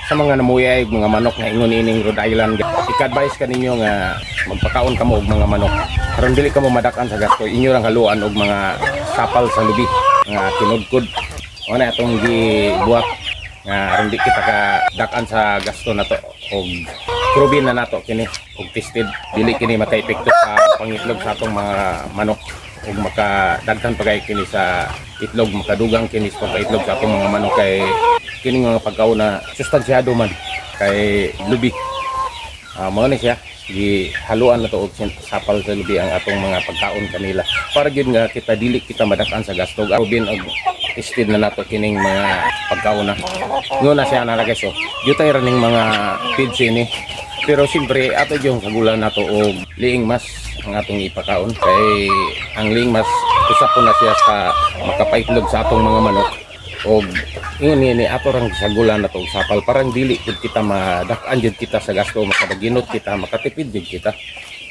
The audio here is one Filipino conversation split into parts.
sa mga namuyay mga manok nga ingon ining Rhode Island, ika-advise ka ninyo nga magpakaon kamo og mga manok aron dili kamo madak-an sa gasto. Inyo lang haluan og mga sapal sa lubi nga kinudkod o na atong gibuhat nga aron di kita ka dak-an sa gasto nato og proven na nato kini og tested dili kini maka-epekto sa pangitlog sa atong mga manok ug makadaghan pagay kini sa itlog, makadugang kini sa pagkaitlog sa atong mga manok kay kini nga pagkaon na sustansyado man kay lubi. Mao ni siya gihaluan na to og sapal sa lubi ang atong mga pagkaon kanila para gyud nga kita dili kita madak-an sa gasto proven og tested na nato kining mga pagkaon na nguna siya na guys. So yutay ra ning mga feeds ini pero siyempre ato yung kagulan nato og liing mas ang atong ipakaon kay ang liing mas usap po na siya sa makapaitlog sa atong mga manok og ingon ni ato rang sagulan nato og sapal parang dili pud kita madak-an jud kita sa gasto, makadaginot kita, makatipid jud kita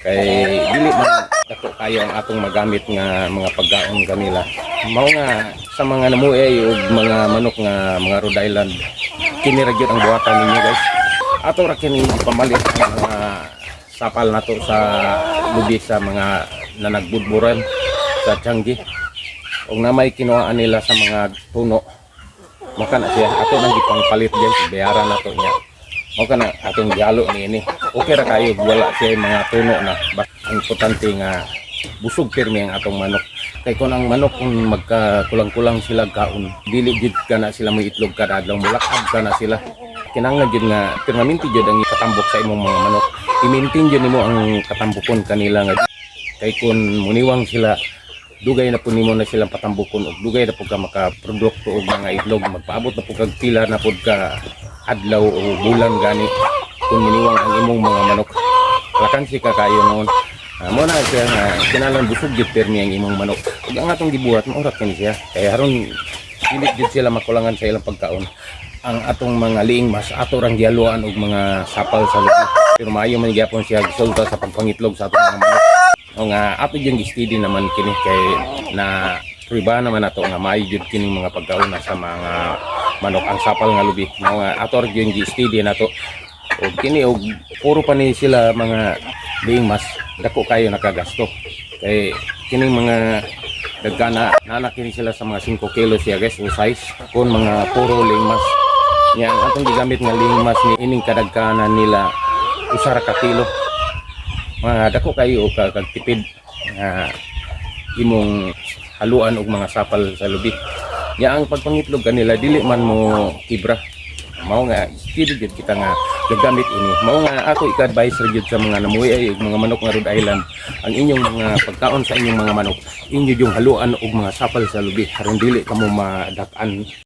kay dili man dako kayo ang atong magamit nga mga pagkaon kanila. Mao nga sa mga namuay og mga manok nga mga Rhode Island kini ra gyud ang buhatan ninyo guys. Ato ra kini pamalit ang mga sapal nato sa lubi sa mga nanagbudburan sa Tianggi og na may kinuhaan nila sa mga tuno maka na siya ato nang gipangpalit guys, bayaran nato niya mao kana atong gihalo niini. Okay ra kayo wala siya mga tuno na basta ang importante nga busog pirmi ang atong manok kay kun ang manok kung magkakulang-kulang sila kaon dili gid kana sila mo itlog kada adlaw, mulakab kana sila. Kinahanglan jud nga permanente jud ang ikatambok sa imong mga manok, i-maintain jud nimo ang katambukon kanila nga kay kun muniwang sila dugay na po nimo na silang patambukon og dugay na po ka makaprodukto og mga itlog, magpaabot na po kag pila na po ka adlaw o bulan gani kung muniwang ang imong mga manok. Lakansi ka kayo noon. Mo na siya nga kinahanglan busog jud permi ang imong manok ug ang atong gibuhat maurat kini siya kay aron dili jud sila makulangan sa ilang pagkaon. Ang atong mga liing mas ato rang gihaluan og mga sapal sa lubi pero maayo man gyapon siya gisulta sa pagpangitlog sa atong mga manok. O nga ato yung steady naman kini kay na priba naman ato nga maayo jud kining mga pagkaon na sa mga manok ang sapal nga lubi. Mao nga ato yung steady nato og kini og puro pa ni sila mga liing mas dako kayo nakagasto kay kining mga dagkana nanak kini sila sa mga 5 kilos siya guys o size kun mga puro liing mas nya ang atong gigamit nga liing mas ni ining kadagkanan nila usara ka kilo mga dako kayo kag tipid nga imong haluan og mga sapal sa lubi nya ang pagpangitlog kanila dili man mo kibra. Mao nga steady jud kita nga gagamit ini. Mao nga ako ika-advise ra jud sa mga namuhay og mga manok nga Rhode Island ang inyong mga pagkaon sa inyong mga manok inyo yung haluan og mga sapal sa lubi aron dili kamo madak-an